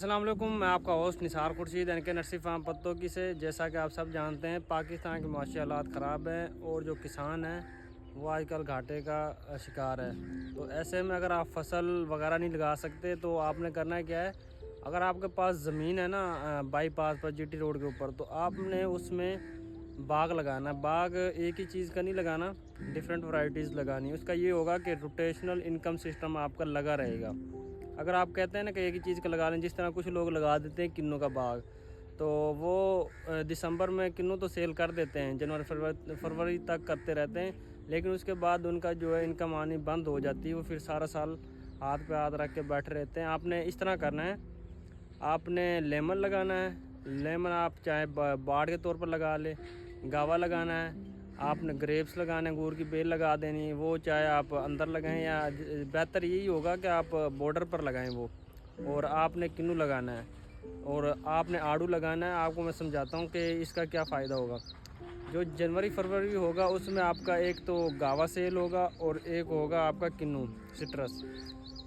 अस्सलाम वालेकुम, मैं आपका होस्ट निसार खुर्शीद यानी कि नर्सरी फार्म पत्तों की से। जैसा कि आप सब जानते हैं, पाकिस्तान के माशी हालात ख़राब हैं और जो किसान हैं वो आजकल घाटे का शिकार है। तो ऐसे में अगर आप फसल वगैरह नहीं लगा सकते तो आपने करना है क्या है, अगर आपके पास ज़मीन है ना बाईपास पर जीटी रोड के ऊपर, तो आपने उसमें बाग लगाना। बाग एक ही चीज़ का नहीं लगाना, डिफरेंट वैरायटीज़ लगानी। उसका ये होगा कि रोटेशनल इनकम सिस्टम आपका लगा रहेगा। अगर आप कहते हैं ना कि एक ही चीज़ का लगा लें, जिस तरह कुछ लोग लगा देते हैं किन्नू का बाग, तो वो दिसंबर में किन्नू तो सेल कर देते हैं, जनवरी फरवरी तक करते रहते हैं, लेकिन उसके बाद उनका जो है इनकम आनी बंद हो जाती है। वो फिर सारा साल हाथ पे हाथ रख के बैठे रहते हैं। आपने इस तरह करना है, आपने लेमन लगाना है। लेमन आप चाहे बाड़ के तौर पर लगा ले, गावा लगाना है, आपने ग्रेप्स लगाना है, अंगूर की बेल लगा देनी है। वो चाहे आप अंदर लगाएं या बेहतर यही होगा कि आप बॉर्डर पर लगाएं वो। और आपने किन्नू लगाना है और आपने आड़ू लगाना है। आपको मैं समझाता हूँ कि इसका क्या फ़ायदा होगा। जो जनवरी फरवरी होगा उसमें आपका एक तो गावा सेल होगा और एक होगा आपका किन्नू सिट्रस।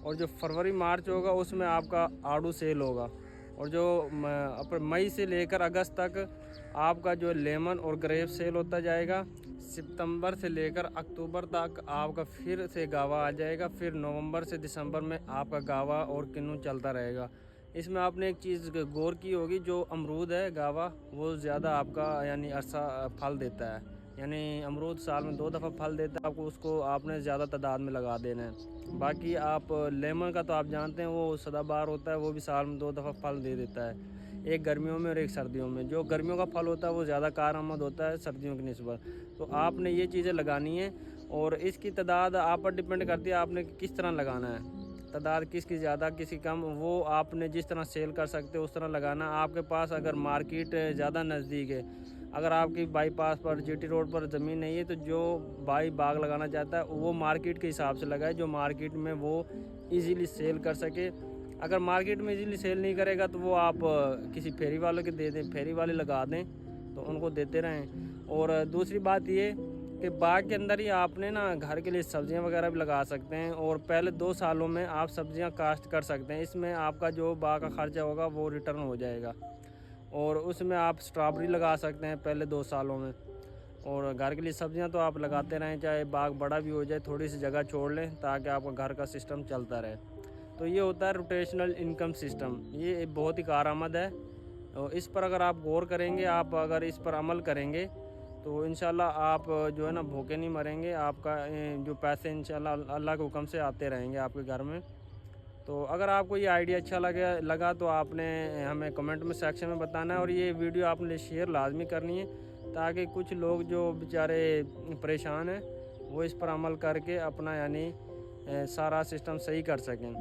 और जो फरवरी मार्च होगा उसमें आपका आड़ू सेल होगा। और जो मई से लेकर अगस्त तक आपका जो लेमन और ग्रेप सेल होता जाएगा। सितंबर से लेकर अक्टूबर तक आपका फिर से गावा आ जाएगा। फिर नवंबर से दिसंबर में आपका गावा और किन्नू चलता रहेगा। इसमें आपने एक चीज़ गौर की होगी, जो अमरूद है गावा, वो ज़्यादा आपका यानी अरसा फल देता है। यानी अमरूद साल में 2 दफ़ा फल देता है, आपको उसको आपने ज़्यादा तादाद में लगा देना है। बाकी आप लेमन का तो आप जानते हैं वो सदाबहार होता है, वो भी साल में 2 दफ़ा फल दे देता है, एक गर्मियों में और एक सर्दियों में। जो गर्मियों का फल होता है वो ज़्यादा कारआमद होता है सर्दियों की निस्बत। तो आपने ये चीज़ें लगानी है और इसकी तादाद आप पर डिपेंड करती है आपने किस तरह लगाना है। तादाद किसकी ज़्यादा किसकी कम, वो आपने जिस तरह सेल कर सकते हो उस तरह लगाना। आपके पास अगर मार्केट ज़्यादा नज़दीक है, अगर आपकी बाईपास पर जीटी रोड पर ज़मीन नहीं है, तो जो भाई बाग लगाना चाहता है वो मार्केट के हिसाब से लगाए, जो मार्केट में वो इजीली सेल कर सके। अगर मार्केट में इजीली सेल नहीं करेगा तो वो आप किसी फेरी वाले के दे दें, फेरी वाले लगा दें तो उनको देते रहें। और दूसरी बात ये कि बाग के अंदर ही आपने ना घर के लिए सब्जियां वगैरह भी लगा सकते हैं और पहले 2 सालों में आप सब्जियां काश्त कर सकते हैं। इसमें आपका जो बाग का खर्चा होगा वो रिटर्न हो जाएगा। और उसमें आप स्ट्रॉबेरी लगा सकते हैं पहले 2 सालों में। और घर के लिए सब्जियां तो आप लगाते रहें, चाहे बाग बड़ा भी हो जाए, थोड़ी सी जगह छोड़ लें ताकि आपका घर का सिस्टम चलता रहे। तो ये होता है रोटेशनल इनकम सिस्टम। ये बहुत ही कारआमद है और इस पर अगर आप गौर करेंगे, आप अगर इस पर अमल करेंगे तो इंशाल्लाह आप जो है ना भूखे नहीं मरेंगे। आपका जो पैसे इंशाल्लाह अल्लाह के हुक्म से आते रहेंगे आपके घर में। तो अगर आपको ये आइडिया अच्छा लगा तो आपने हमें कमेंट में सेक्शन में बताना है और ये वीडियो आपने शेयर लाजमी करनी है, ताकि कुछ लोग जो बेचारे परेशान हैं वो इस पर अमल करके अपना यानी सारा सिस्टम सही कर सकें।